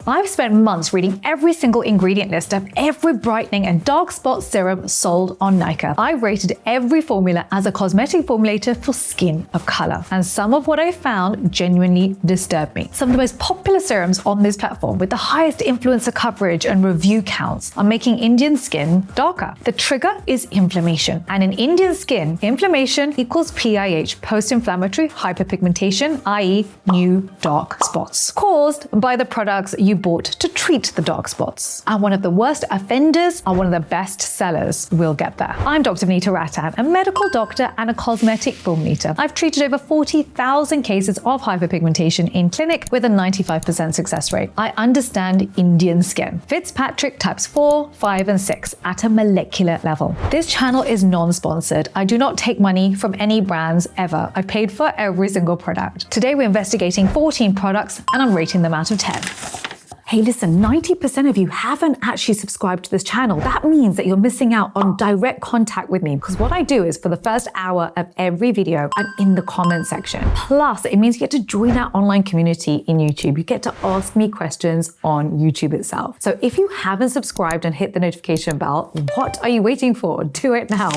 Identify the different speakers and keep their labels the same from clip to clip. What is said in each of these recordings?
Speaker 1: I've spent months reading every single ingredient list of every brightening and dark spot serum sold on Nykaa. I rated every formula as a cosmetic formulator for skin of color, and some of what I found genuinely disturbed me. Some of the most popular serums on this platform with the highest influencer coverage and review counts are making Indian skin darker. The trigger is inflammation, and in Indian skin, inflammation equals PIH, post-inflammatory hyperpigmentation, i.e. new dark spots, caused by the products you bought to treat the dark spots. And one of the worst offenders are one of the best sellers. We'll get there. I'm Dr. Vanita Rattan, a medical doctor and a cosmetic formulator. I've treated over 40,000 cases of hyperpigmentation in clinic with a 95% success rate. I understand Indian skin, Fitzpatrick types 4, 5, and 6 at a molecular level. This channel is non-sponsored. I do not take money from any brands ever. I paid for every single product. Today we're investigating 14 products and I'm rating them out of 10. Hey, listen, 90% of you haven't actually subscribed to this channel. That means that you're missing out on direct contact with me, because what I do is for the first hour of every video, I'm in the comment section. Plus, it means you get to join our online community in YouTube. You get to ask me questions on YouTube itself. So if you haven't subscribed and hit the notification bell, what are you waiting for? Do it now.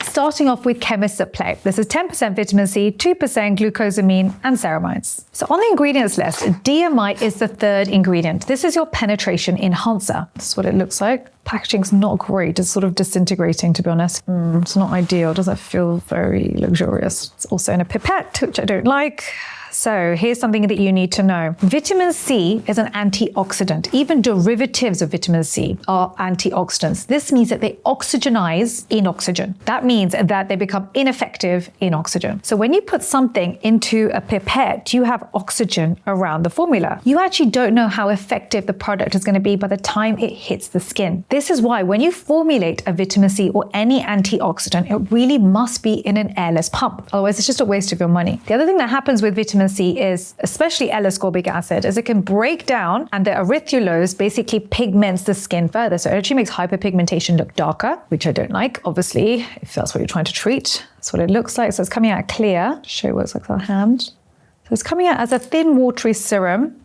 Speaker 1: Starting off with Chemist at Play. This is 10% vitamin C, 2% glucosamine, and ceramides. So on the ingredients list, DMI is the third ingredient. This is your penetration enhancer. This is what it looks like. Packaging's not great. It's sort of disintegrating, to be honest. It's not ideal. It doesn't feel very luxurious. It's also in a pipette, which I don't like. So here's something that you need to know. Vitamin C is an antioxidant. Even derivatives of vitamin C are antioxidants. This means that they oxygenize in oxygen. That means that they become ineffective in oxygen. So when you put something into a pipette, you have oxygen around the formula. You actually don't know how effective the product is going to be by the time it hits the skin. This is why when you formulate a vitamin C or any antioxidant, it really must be in an airless pump. Otherwise, it's just a waste of your money. The other thing that happens with vitamin C is, especially L-ascorbic acid, is it can break down, and the erythrulose basically pigments the skin further. So it actually makes hyperpigmentation look darker, which I don't like, obviously, if that's what you're trying to treat. That's what it looks like. So it's coming out clear. Show you what it's like on the hand. So it's coming out as a thin, watery serum.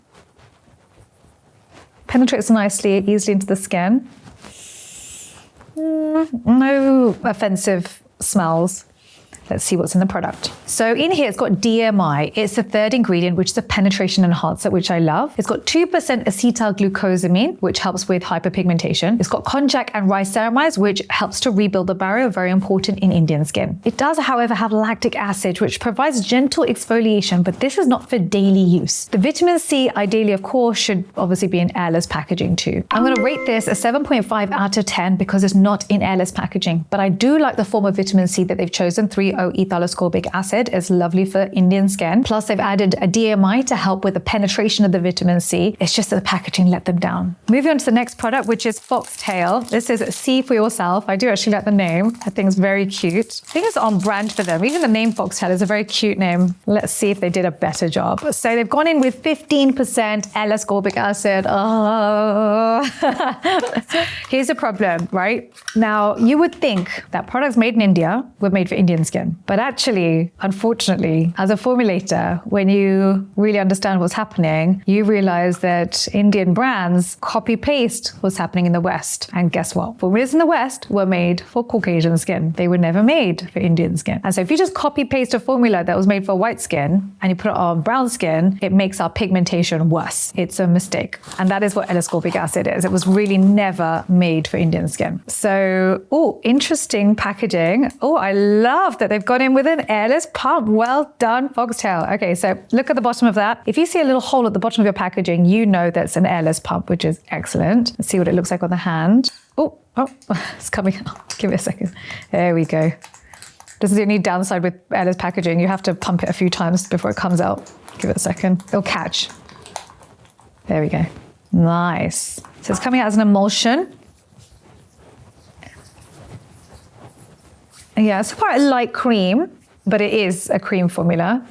Speaker 1: Penetrates nicely, easily into the skin. No offensive smells. Let's see what's in the product. So in here, it's got DMI. It's the third ingredient, which is a penetration enhancer, which I love. It's got 2% acetylglucosamine, which helps with hyperpigmentation. It's got konjac and rice ceramides, which helps to rebuild the barrier, very important in Indian skin. It does, however, have lactic acid, which provides gentle exfoliation, but this is not for daily use. The vitamin C, ideally, of course, should obviously be in airless packaging too. I'm going to rate this a 7.5 out of 10 because it's not in airless packaging, but I do like the form of vitamin C that they've chosen, 3-O-ethyl-ascorbic acid. Is lovely for Indian skin. Plus, they've added a DMI to help with the penetration of the vitamin C. It's just that the packaging let them down. Moving on to the next product, which is Foxtale. This is See For Yourself. I do actually like the name. I think it's very cute. I think it's on brand for them. Even the name Foxtale is a very cute name. Let's see if they did a better job. So they've gone in with 15% L-ascorbic acid. Oh. Here's the problem, right? Now, you would think that products made in India were made for Indian skin. But actually, unfortunately, as a formulator, when you really understand what's happening, you realize that Indian brands copy-paste what's happening in the West. And guess what? Formulas in the West were made for Caucasian skin. They were never made for Indian skin. And so if you just copy-paste a formula that was made for white skin and you put it on brown skin, it makes our pigmentation worse. It's a mistake. And that is what L-ascorbic acid is. It was really never made for Indian skin. So, interesting packaging. I love that they've gone in with an airless pump. Well done, Foxtale. Okay, so look at the bottom of that. If you see a little hole at the bottom of your packaging, you know that's an airless pump, which is excellent. Let's see what it looks like on the hand. It's coming out. Give it a second. There we go. This is the only downside with airless packaging. You have to pump it a few times before it comes out. Give it a second. It'll catch. There we go. Nice. So it's coming out as an emulsion. Yeah, it's quite a light cream, but it is a cream formula.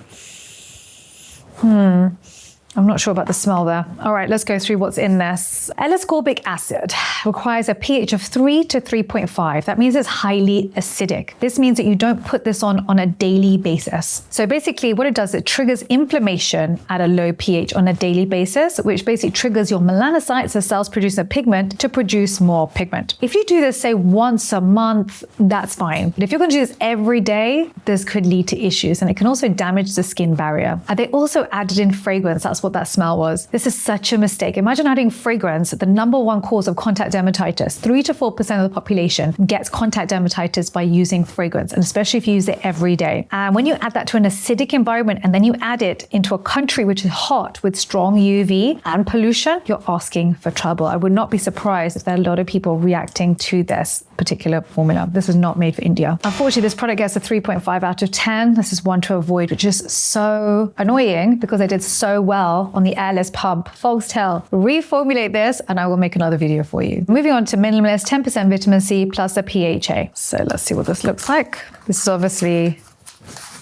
Speaker 1: I I'm not sure about the smell there. All right, let's go through what's in this. L-ascorbic acid requires a pH of 3 to 3.5. That means it's highly acidic. This means that you don't put this on a daily basis. So basically what it does, it triggers inflammation at a low pH on a daily basis, which basically triggers your melanocytes, the cells producing a pigment, to produce more pigment. If you do this, say, once a month, that's fine. But if you're going to do this every day, this could lead to issues, and it can also damage the skin barrier. And they also added in fragrance. That's what that smell was. This is such a mistake. Imagine adding fragrance, the #1 cause of contact dermatitis. 3 to 4% of the population gets contact dermatitis by using fragrance, and especially if you use it every day. And when you add that to an acidic environment and then you add it into a country which is hot with strong UV and pollution, you're asking for trouble. I would not be surprised if there are a lot of people reacting to this particular formula. This is not made for India. Unfortunately, this product gets a 3.5 out of 10. This is one to avoid, which is so annoying because they did so well on the airless pump. Foxtale, reformulate this and I will make another video for you. Moving on to Minimalist, 10% vitamin C plus a PHA. So let's see what this looks like. This is obviously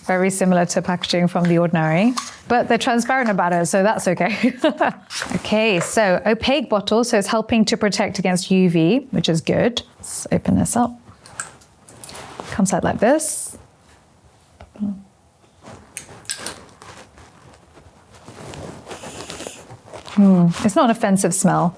Speaker 1: very similar to packaging from The Ordinary, but they're transparent about it, so that's okay. Okay, so opaque bottle, so it's helping to protect against UV, which is good. Let's open this up. Comes out like this. It's not an offensive smell.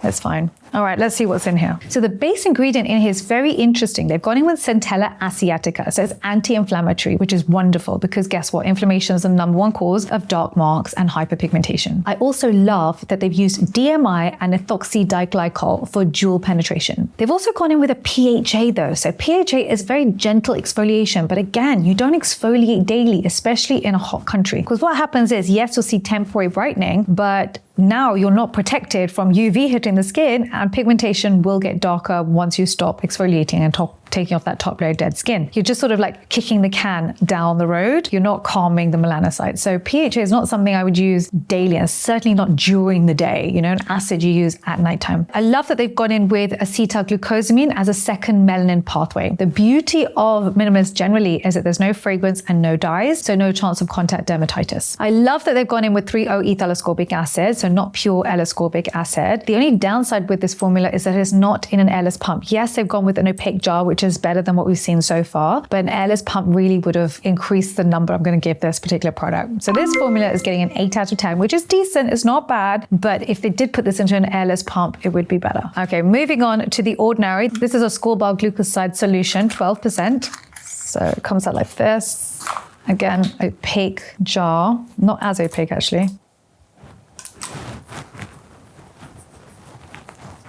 Speaker 1: It's fine. All right, let's see what's in here. So the base ingredient in here is very interesting. They've gone in with Centella asiatica. So it's anti-inflammatory, which is wonderful because guess what? Inflammation is the #1 cause of dark marks and hyperpigmentation. I also love that they've used DMI and ethoxydiglycol for dual penetration. They've also gone in with a PHA though. So PHA is very gentle exfoliation, but again, you don't exfoliate daily, especially in a hot country. Because what happens is, yes, you'll see temporary brightening, but now you're not protected from UV hitting the skin, and pigmentation will get darker once you stop exfoliating and taking off that top layer of dead skin. You're just sort of like kicking the can down the road. You're not calming the melanocytes. So PHA is not something I would use daily, and certainly not during the day, you know, an acid you use at nighttime. I love that they've gone in with acetylglucosamine as a second melanin pathway. The beauty of Minimalist generally is that there's no fragrance and no dyes, so no chance of contact dermatitis. I love that they've gone in with 3-O-ethyl-ascorbic acid, so not pure L-ascorbic acid. The only downside with this formula is that it's not in an airless pump. Yes, they've gone with an opaque jar, which is better than what we've seen so far, but an airless pump really would have increased the number I'm going to give this particular product. So this formula is getting an 8 out of 10, which is decent. It's not bad, but if they did put this into an airless pump, it would be better. Okay, moving on to The Ordinary. This is Ascorbyl glucoside solution, 12%. So it comes out like this. Again, opaque jar, not as opaque actually.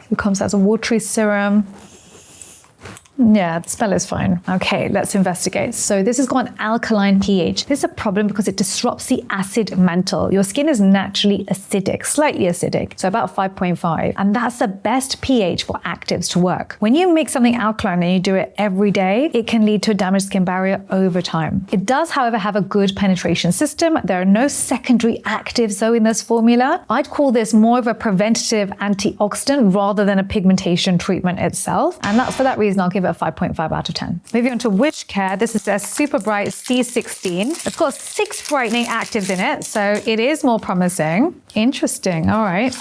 Speaker 1: It comes as a watery serum. Yeah, the smell is fine. Okay, let's investigate. So this has got an alkaline pH. This is a problem because it disrupts the acid mantle. Your skin is naturally acidic, slightly acidic, so about 5.5. And that's the best pH for actives to work. When you make something alkaline and you do it every day, it can lead to a damaged skin barrier over time. It does, however, have a good penetration system. There are no secondary actives though in this formula. I'd call this more of a preventative antioxidant rather than a pigmentation treatment itself. And that's for that reason I'll give it a 5.5 out of 10. Moving on to WishCare, this is their Super Bright C16. It's got 6 brightening actives in it, so it is more promising. Interesting, all right.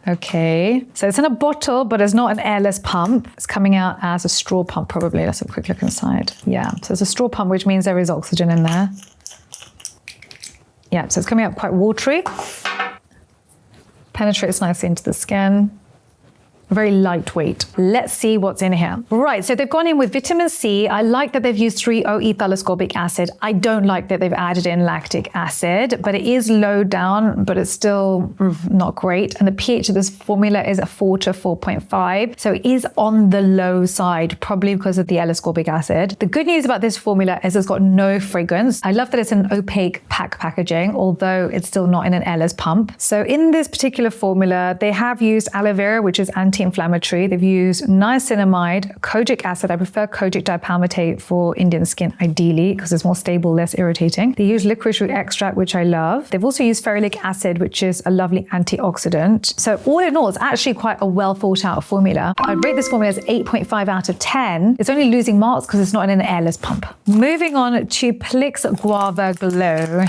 Speaker 1: Okay, so it's in a bottle, but it's not an airless pump. It's coming out as a straw pump probably. Let's have a quick look inside. Yeah, so it's a straw pump, which means there is oxygen in there. Yeah, so it's coming out quite watery. Penetrates nicely into the skin. Very lightweight. Let's see what's in here. Right, so they've gone in with vitamin C. I like that they've used 3-O-ethyl-ascorbic acid. I don't like that they've added in lactic acid, but it is low down, but it's still not great. And the pH of this formula is a 4 to 4.5. So it is on the low side, probably because of the L-ascorbic acid. The good news about this formula is it's got no fragrance. I love that it's an opaque packaging, although it's still not in an airless pump. So in this particular formula, they have used aloe vera, which is anti-inflammatory. They've used niacinamide, kojic acid. I prefer kojic dipalmitate for Indian skin ideally because it's more stable, less irritating. They use licorice root extract, which I love. They've also used ferulic acid, which is a lovely antioxidant. So all in all, it's actually quite a well thought out formula. I'd rate this formula as 8.5 out of 10. It's only losing marks because it's not in an airless pump. Moving on to Plix Guava Glow.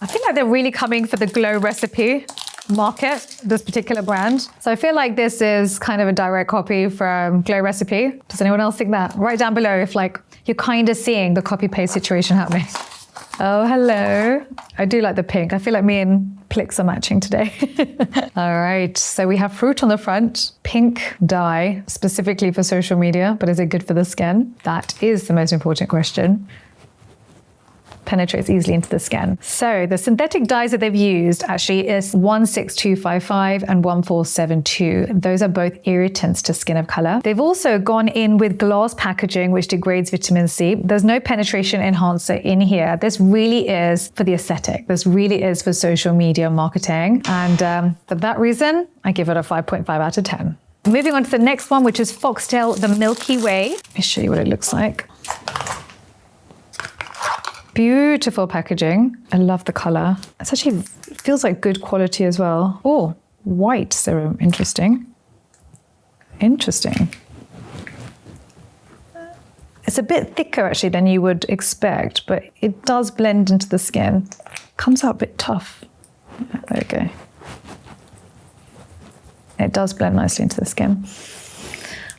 Speaker 1: I feel like they're really coming for the glow recipe market, this particular brand. So I feel like this is kind of a direct copy from Glow Recipe. Does anyone else think that? Write down below if like you're kind of seeing the copy paste situation happening. Oh, hello. I do like the pink. I feel like me and Plix are matching today. All right, so we have fruit on the front, pink dye, specifically for social media, but is it good for the skin? That is the most important question. Penetrates easily into the skin. So the synthetic dyes that they've used actually is 16255 and 1472. Those are both irritants to skin of color. They've also gone in with glass packaging, which degrades vitamin C. There's no penetration enhancer in here. This really is for the aesthetic. This really is for social media marketing. And for that reason, I give it a 5.5 out of 10. Moving on to the next one, which is Foxtale The Milky Way. Let me show you what it looks like. Beautiful packaging. I love the color. It actually feels like good quality as well. Oh, white serum. Interesting. Interesting. It's a bit thicker actually than you would expect, but it does blend into the skin. Comes out a bit tough. There we go. It does blend nicely into the skin.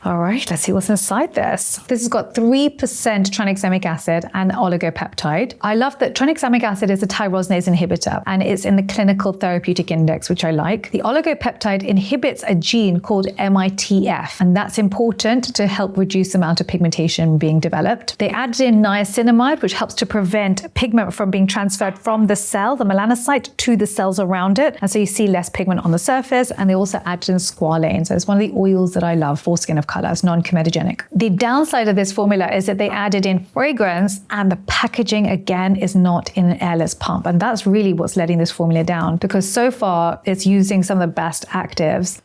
Speaker 1: All right, let's see what's inside this. This has got 3% tranexamic acid and oligopeptide. I love that tranexamic acid is a tyrosinase inhibitor and it's in the clinical therapeutic index, which I like. The oligopeptide inhibits a gene called MITF, and that's important to help reduce the amount of pigmentation being developed. They added in niacinamide, which helps to prevent pigment from being transferred from the cell, the melanocyte, to the cells around it. And so you see less pigment on the surface. And they also added in squalane. So it's one of the oils that I love for skin of color. It's non-comedogenic. The downside of this formula is that they added in fragrance and the packaging again is not in an airless pump. And that's really what's letting this formula down because so far it's using some of the best actives.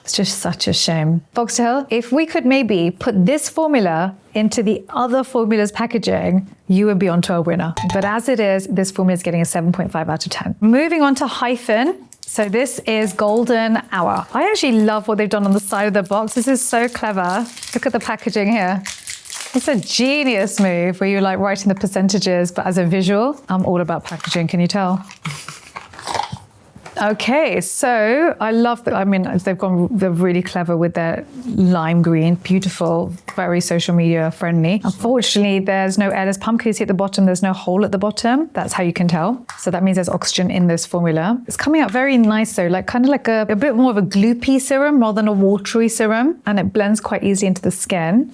Speaker 1: It's just such a shame. Foxtale, if we could maybe put this formula into the other formulas packaging, you would be onto a winner. But as it is, this formula is getting a 7.5 out of 10. Moving on to Hyphen. So this is Golden Hour. I actually love what they've done on the side of the box. This is so clever. Look at the packaging here. It's a genius move where you're like writing the percentages, but as a visual, I'm all about packaging, can you tell? Okay, so I love that. I mean, they're really clever with their lime green, beautiful, very social media friendly. Unfortunately, there's no airless pump. Can you see at the bottom? There's no hole at the bottom. That's how you can tell. So that means there's oxygen in this formula. It's coming out very nice though, like kind of like a bit more of a gloopy serum rather than a watery serum. And it blends quite easily into the skin.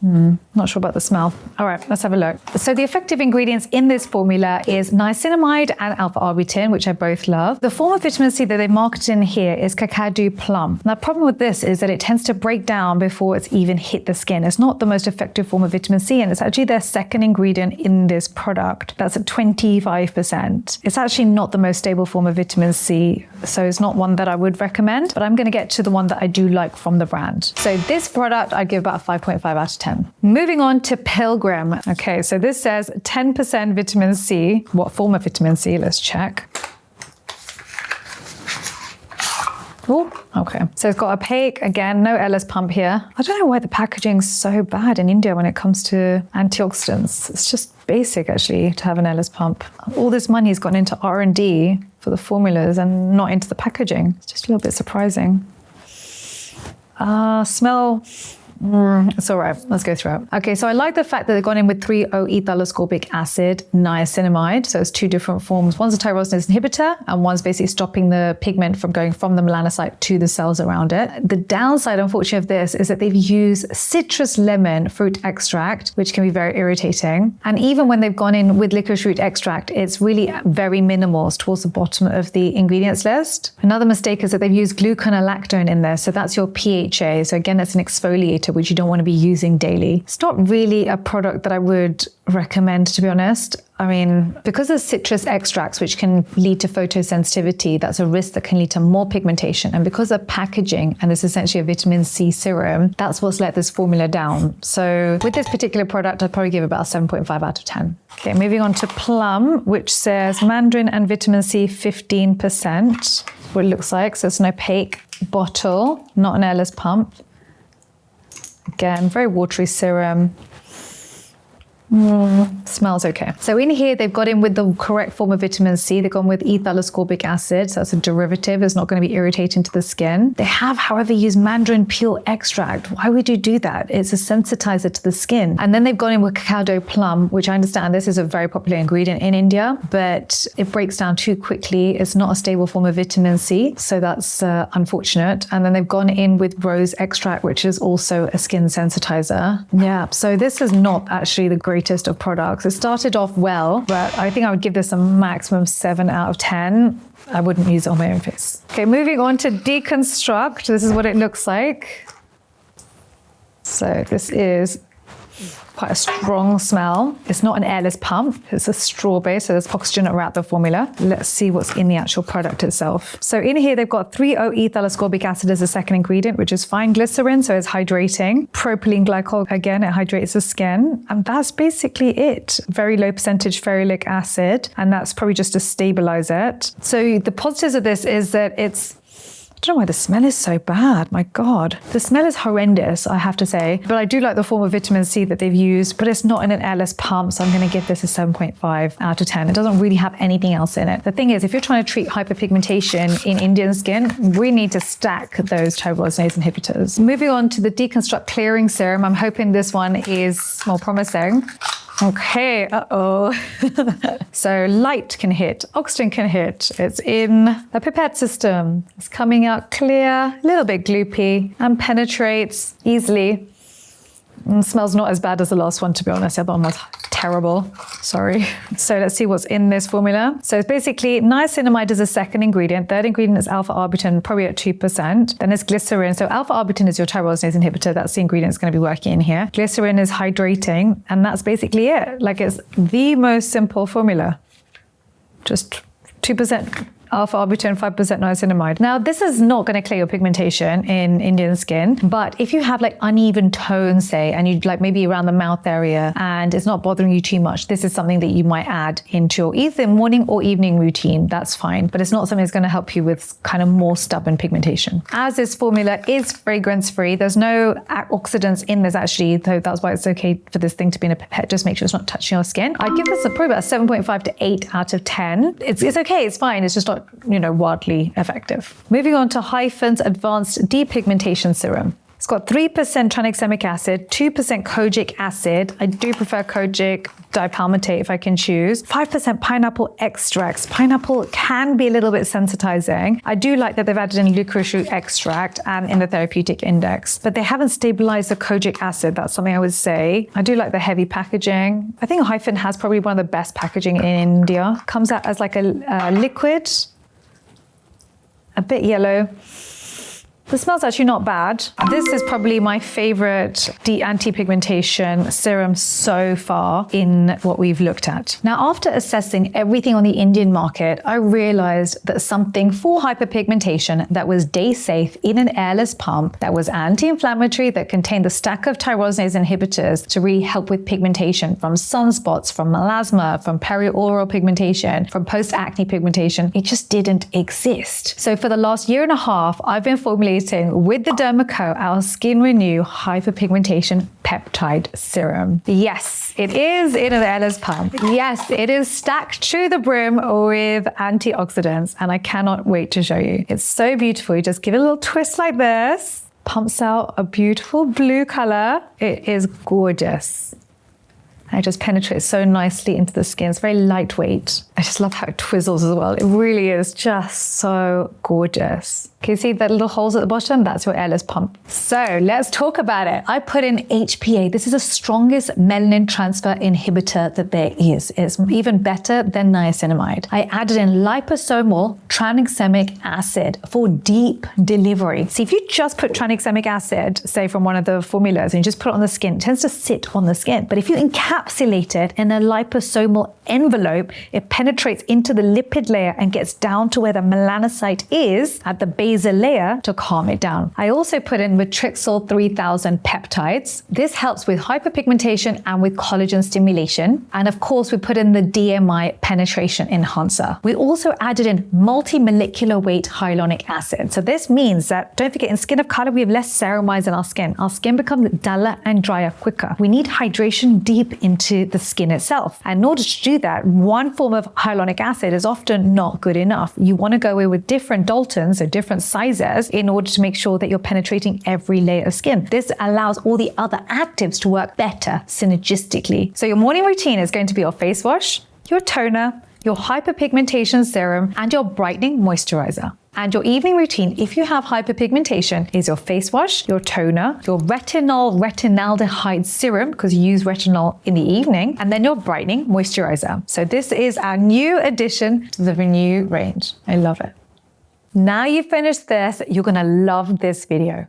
Speaker 1: Not sure about the smell. All right, let's have a look. So the effective ingredients in this formula is niacinamide and alpha-arbutin, which I both love. The form of vitamin C that they marketed in here is Kakadu Plum. Now, the problem with this is that it tends to break down before it's even hit the skin. It's not the most effective form of vitamin C, and it's actually their second ingredient in this product. That's at 25%. It's actually not the most stable form of vitamin C, so it's not one that I would recommend, but I'm going to get to the one that I do like from the brand. So this product, I'd give about a 5.5 out of 10. Moving on to Pilgrim. Okay, so this says 10% vitamin C. What form of vitamin C? Let's check. Oh, okay. So it's got opaque, again, no LS pump here. I don't know why the packaging's so bad in India when it comes to antioxidants. It's just basic, actually, to have an LS pump. All this money has gone into R&D for the formulas and not into the packaging. It's just a little bit surprising. Smell... it's all right. Let's go through it. Okay, so I like the fact that they've gone in with 3-O-ethyl-ascorbic acid, niacinamide. So it's two different forms. One's a tyrosinase inhibitor, and one's basically stopping the pigment from going from the melanocyte to the cells around it. The downside, unfortunately, of this is that they've used citrus lemon fruit extract, which can be very irritating. And even when they've gone in with licorice root extract, it's really very minimal. It's towards the bottom of the ingredients list. Another mistake is that they've used gluconolactone in there. So that's your PHA. So again, it's an exfoliator, which you don't want to be using daily. It's not really a product that I would recommend, to be honest. I mean, because of citrus extracts, which can lead to photosensitivity, that's a risk that can lead to more pigmentation. And because of packaging, and it's essentially a vitamin C serum, that's what's let this formula down. So with this particular product, I'd probably give it about a 7.5 out of 10. Okay, moving on to Plum, which says Mandarin and vitamin C 15%. What it looks like. So it's an opaque bottle, not an airless pump. Again, very watery serum. Smells okay. So in here, they've got in with the correct form of vitamin C. They've gone with ethyl ascorbic acid. So that's a derivative. It's not going to be irritating to the skin. They have, however, used mandarin peel extract. Why would you do that? It's a sensitizer to the skin. And then they've gone in with cacao plum, which I understand this is a very popular ingredient in India, but it breaks down too quickly. It's not a stable form of vitamin C. So that's unfortunate. And then they've gone in with rose extract, which is also a skin sensitizer. Yeah. So this is not actually the greatest of products. It started off well, but I think I would give this a maximum 7 out of 10. I wouldn't use it on my own face. Okay, moving on to Deconstruct. This is what it looks like. So this is quite a strong smell. It's not an airless pump. It's a straw base, so there's oxygen around the formula. Let's see what's in the actual product itself. So in here, they've got 3-O-ethyl ascorbic acid as a second ingredient, which is fine glycerin, so it's hydrating. Propylene glycol, again, it hydrates the skin. And that's basically it. Very low percentage ferulic acid, and that's probably just to stabilize it. So the positives of this is that I don't know why the smell is so bad. My God. The smell is horrendous, I have to say. But I do like the form of vitamin C that they've used, but it's not in an airless pump. So I'm going to give this a 7.5 out of 10. It doesn't really have anything else in it. The thing is, if you're trying to treat hyperpigmentation in Indian skin, we need to stack those tyrosinase inhibitors. Moving on to the Deconstruct Clearing Serum. I'm hoping this one is more promising. Okay, So light can hit, oxygen can hit. It's in a pipette system. It's coming out clear, a little bit gloopy, and penetrates easily. And smells not as bad as the last one, to be honest. The other one was terrible. Sorry. So let's see what's in this formula. So it's basically niacinamide is a second ingredient. Third ingredient is alpha-arbutin, probably at 2%. Then it's glycerin. So alpha-arbutin is your tyrosinase inhibitor. That's the ingredient that's going to be working in here. Glycerin is hydrating, and that's basically it. Like, it's the most simple formula. Just 2% alpha-arbutin, 5% niacinamide. Now, this is not going to clear your pigmentation in Indian skin, but if you have like uneven tones, say, and you like maybe around the mouth area and it's not bothering you too much, this is something that you might add into your either morning or evening routine. That's fine, but it's not something that's going to help you with kind of more stubborn pigmentation. As this formula is fragrance-free, there's no oxidants in this actually, though that's why it's okay for this thing to be in a pipette. Just make sure it's not touching your skin. I'd give this probably about a 7.5 to 8 out of 10. It's okay, it's fine. It's just not, wildly effective. Moving on to Hyphen's Advanced De-pigmentation Serum. It's got 3% tranexamic acid, 2% kojic acid. I do prefer kojic, dipalmitate if I can choose. 5% pineapple extracts. Pineapple can be a little bit sensitizing. I do like that they've added in licorice extract and in the therapeutic index, but they haven't stabilized the kojic acid. That's something I would say. I do like the heavy packaging. I think Hyphen has probably one of the best packaging in India. Comes out as like a liquid, a bit yellow. The smell's actually not bad. This is probably my favorite anti-pigmentation serum so far in what we've looked at. Now, after assessing everything on the Indian market, I realized that something for hyperpigmentation that was day safe in an airless pump, that was anti-inflammatory, that contained the stack of tyrosinase inhibitors to really help with pigmentation from sunspots, from melasma, from perioral pigmentation, from post-acne pigmentation, it just didn't exist. So for the last year and a half, I've been formulating with the Dermaco our Skin Renew Hyperpigmentation Peptide Serum. Yes, it is in an airless pump. Yes, it is stacked to the brim with antioxidants, and I cannot wait to show you. It's so beautiful. You just give it a little twist like this, pumps out a beautiful blue color. It is gorgeous. And it just penetrates so nicely into the skin. It's very lightweight. I just love how it twizzles as well. It really is just so gorgeous. Can you see that little holes at the bottom? That's your airless pump. So let's talk about it. I put in HPA. This is the strongest melanin transfer inhibitor that there is. It's even better than niacinamide. I added in liposomal tranexamic acid for deep delivery. See, if you just put tranexamic acid, say from one of the formulas, and you just put it on the skin, it tends to sit on the skin. But if you encapsulate it in a liposomal envelope, it penetrates into the lipid layer and gets down to where the melanocyte is at the basal layer to calm it down. I also put in Matrixyl 3000 peptides. This helps with hyperpigmentation and with collagen stimulation. And of course, we put in the DMI penetration enhancer. We also added in multi-molecular weight hyaluronic acid. So this means that, don't forget, in skin of color, we have less ceramides in our skin. Our skin becomes duller and drier quicker. We need hydration deep into the skin itself. And in order to do that, one form of hyaluronic acid is often not good enough. You want to go in with different Daltons, so different sizes, in order to make sure that you're penetrating every layer of skin. This allows all the other actives to work better synergistically. So your morning routine is going to be your face wash, your toner, your hyperpigmentation serum, and your brightening moisturizer. And your evening routine, if you have hyperpigmentation, is your face wash, your toner, your retinaldehyde serum, because you use retinol in the evening, and then your brightening moisturizer. So this is our new addition to the Renew range. I love it. Now you've finished this, you're gonna love this video.